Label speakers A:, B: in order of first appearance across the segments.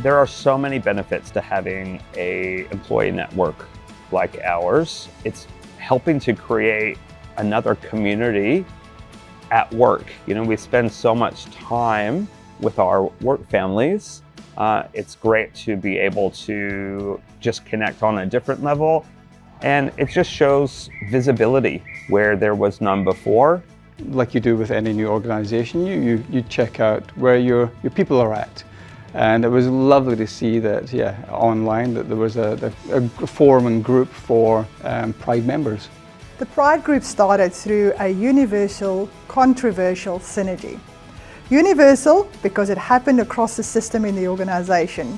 A: There are so many benefits to having an employee network like ours. It's helping to create another community at work. You know, we spend so much time with our work families. It's great to be able to just connect on a different level. And it just shows visibility where there was none before.
B: Like you do with any new organization, you check out where your people are at. And it was lovely to see that, online, that there was a forum and group for Pride members.
C: The Pride group started through a universal, controversial synergy. Universal because it happened across the system in the organization.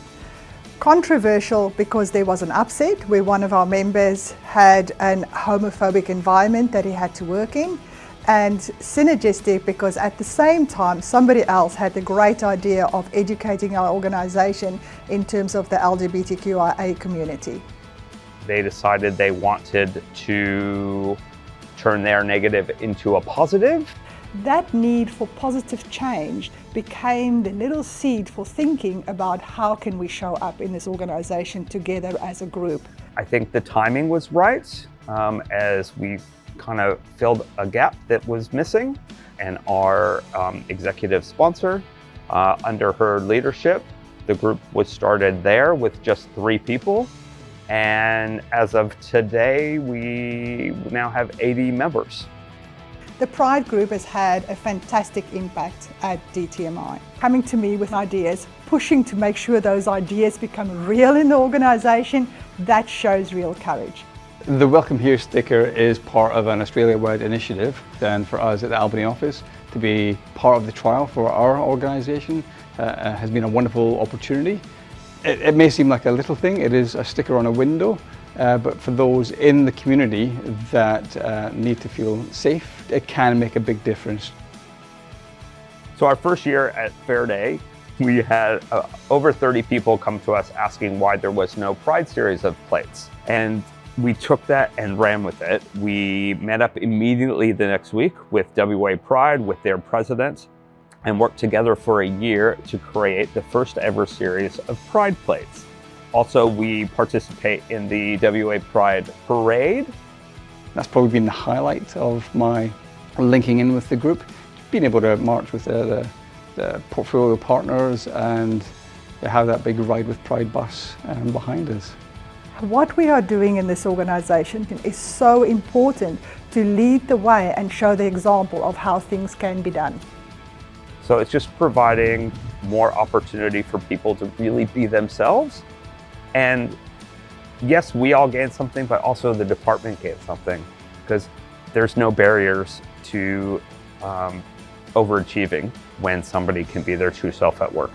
C: Controversial because there was an upset where one of our members had an homophobic environment that he had to work in. And synergistic because at the same time somebody else had the great idea of educating our organization in terms of the LGBTQIA community.
A: They decided they wanted to turn their negative into a positive.
C: That need for positive change became the little seed for thinking about how can we show up in this organization together as a group.
A: I think the timing was right as we kind of filled a gap that was missing, and our executive sponsor, under her leadership, the group was started there with just 3 people, and as of today we now have 80 members.
C: The Pride group has had a fantastic impact at DTMI, coming to me with ideas, pushing to make sure those ideas become real in the organization. That shows real courage.
B: The Welcome Here sticker is part of an Australia-wide initiative, and for us at the Albany office to be part of the trial for our organisation has been a wonderful opportunity. It may seem like a little thing, it is a sticker on a window, but for those in the community that need to feel safe, it can make a big difference.
A: So our first year at Fair Day, we had over 30 people come to us asking why there was no Pride series of plates. And we took that and ran with it. We met up immediately the next week with WA Pride, with their president, and worked together for a year to create the first ever series of Pride plates. Also, we participate in the WA Pride Parade.
B: That's probably been the highlight of my linking in with the group, being able to march with the portfolio partners and have that big Ride with Pride bus behind us.
C: What we are doing in this organization is so important to lead the way and show the example of how things can be done.
A: So it's just providing more opportunity for people to really be themselves. And yes, we all gain something, but also the department gains something, because there's no barriers to overachieving when somebody can be their true self at work.